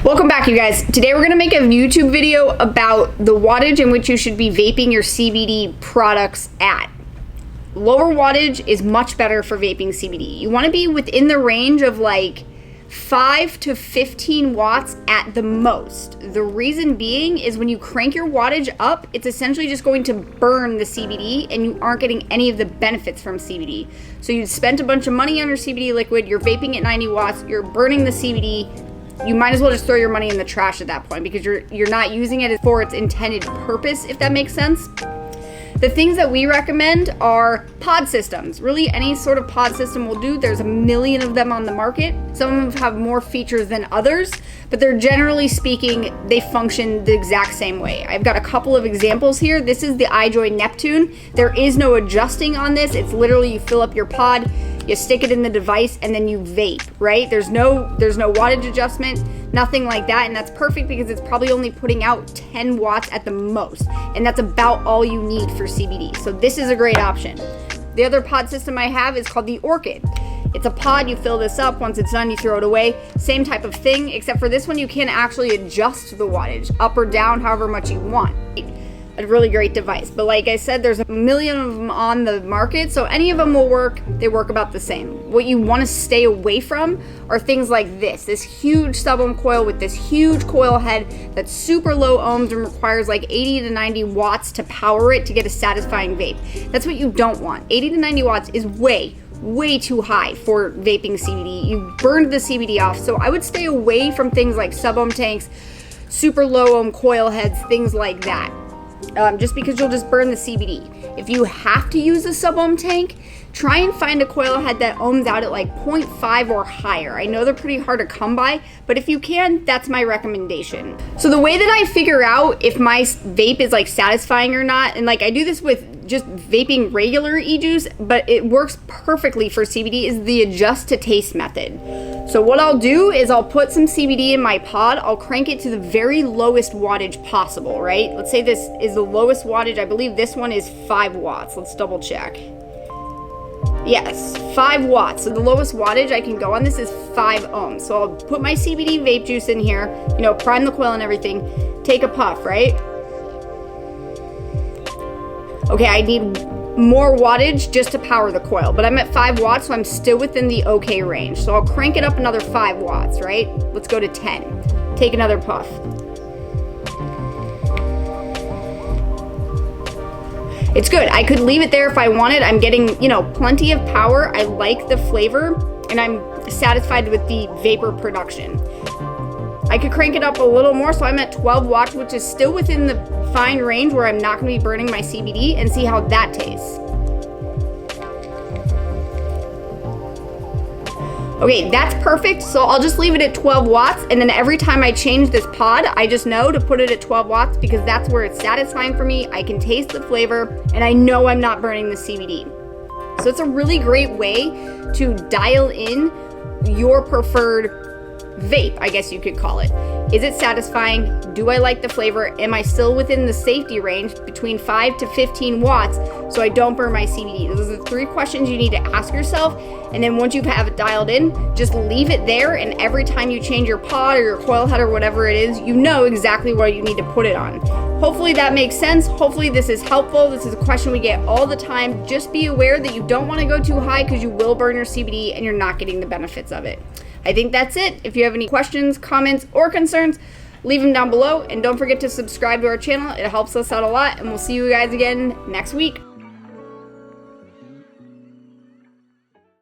Welcome back, you guys. Today we're going to make a YouTube video about the wattage in which you should be vaping your CBD products at. Lower wattage is much better for vaping CBD. You want to be within the range of like 5 to 15 watts at the most. The reason being is when you crank your wattage up, it's essentially just going to burn the CBD and you aren't getting any of the benefits from CBD. So you spent a bunch of money on your CBD liquid, you're vaping at 90 watts, you're burning the CBD. You might as well just throw your money in the trash at that point because you're not using it for its intended purpose, if that makes sense. The things that we recommend are pod systems. Really, any sort of pod system will do. There's a million of them on the market. Some of them have more features than others, but they're generally speaking, they function the exact same way. I've got a couple of examples here. This is the iJoy Neptune. There is no adjusting on this. It's literally you fill up your pod, you stick it in the device, and then you vape, right? There's no wattage adjustment, nothing like that, and that's perfect because it's probably only putting out 10 watts at the most, and that's about all you need for CBD. So this is a great option. The other pod system I have is called the Orchid. It's a pod, you fill this up, once it's done you throw it away. Same type of thing, except for this one you can actually adjust the wattage up or down however much you want. A really great device, but like I said, there's a million of them on the market, so any of them will work. They work about the same. What you want to stay away from are things like this huge sub-ohm coil with this huge coil head that's super low ohms and requires like 80 to 90 watts to power it to get a satisfying vape. That's what you don't want. 80 to 90 watts is way too high for vaping CBD. You burned the CBD off, so I would stay away from things like sub-ohm tanks, super low ohm coil heads, things like that. Just because you'll just burn the CBD. If you have to use a sub-ohm tank, try and find a coil head that ohms out at like 0.5 or higher. I know they're pretty hard to come by, but if you can, that's my recommendation. So the way that I figure out if my vape is like satisfying or not, and like I do this with just vaping regular e-juice, but it works perfectly for CBD, is the adjust to taste method. So what I'll do is I'll put some CBD in my pod, I'll crank it to the very lowest wattage possible, right? Let's say this is the lowest wattage. I believe this one is 5 watts. Let's double check. Yes, 5 watts. So the lowest wattage I can go on this is 5 ohms. So I'll put my CBD vape juice in here, prime the coil and everything, take a puff, right? Okay, I need more wattage just to power the coil, but I'm at 5 watts, so I'm still within the okay range. So I'll crank it up another 5 watts, right? Let's go to 10. Take another puff. It's good. I could leave it there if I wanted. I'm getting, plenty of power. I like the flavor, and I'm satisfied with the vapor production. I could crank it up a little more, so I'm at 12 watts, which is still within the fine range where I'm not going to be burning my CBD, and see how that tastes. Okay, that's perfect, so I'll just leave it at 12 watts, and then every time I change this pod, I just know to put it at 12 watts because that's where it's satisfying for me. I can taste the flavor, and I know I'm not burning the CBD. So it's a really great way to dial in your preferred vape, I guess you could call it. Is it satisfying? Do I like the flavor? Am I still within the safety range between 5 to 15 watts so I don't burn my CBD? Those are the 3 questions you need to ask yourself, and then once you have it dialed in, just leave it there, and every time you change your pod or your coil head or whatever it is, you know exactly what you need to put it on. Hopefully that makes sense. Hopefully this is helpful. This is a question we get all the time. Just be aware that you don't want to go too high because you will burn your CBD and you're not getting the benefits of it. I think that's it. If you have any questions, comments, or concerns, leave them down below. And don't forget to subscribe to our channel. It helps us out a lot. And we'll see you guys again next week.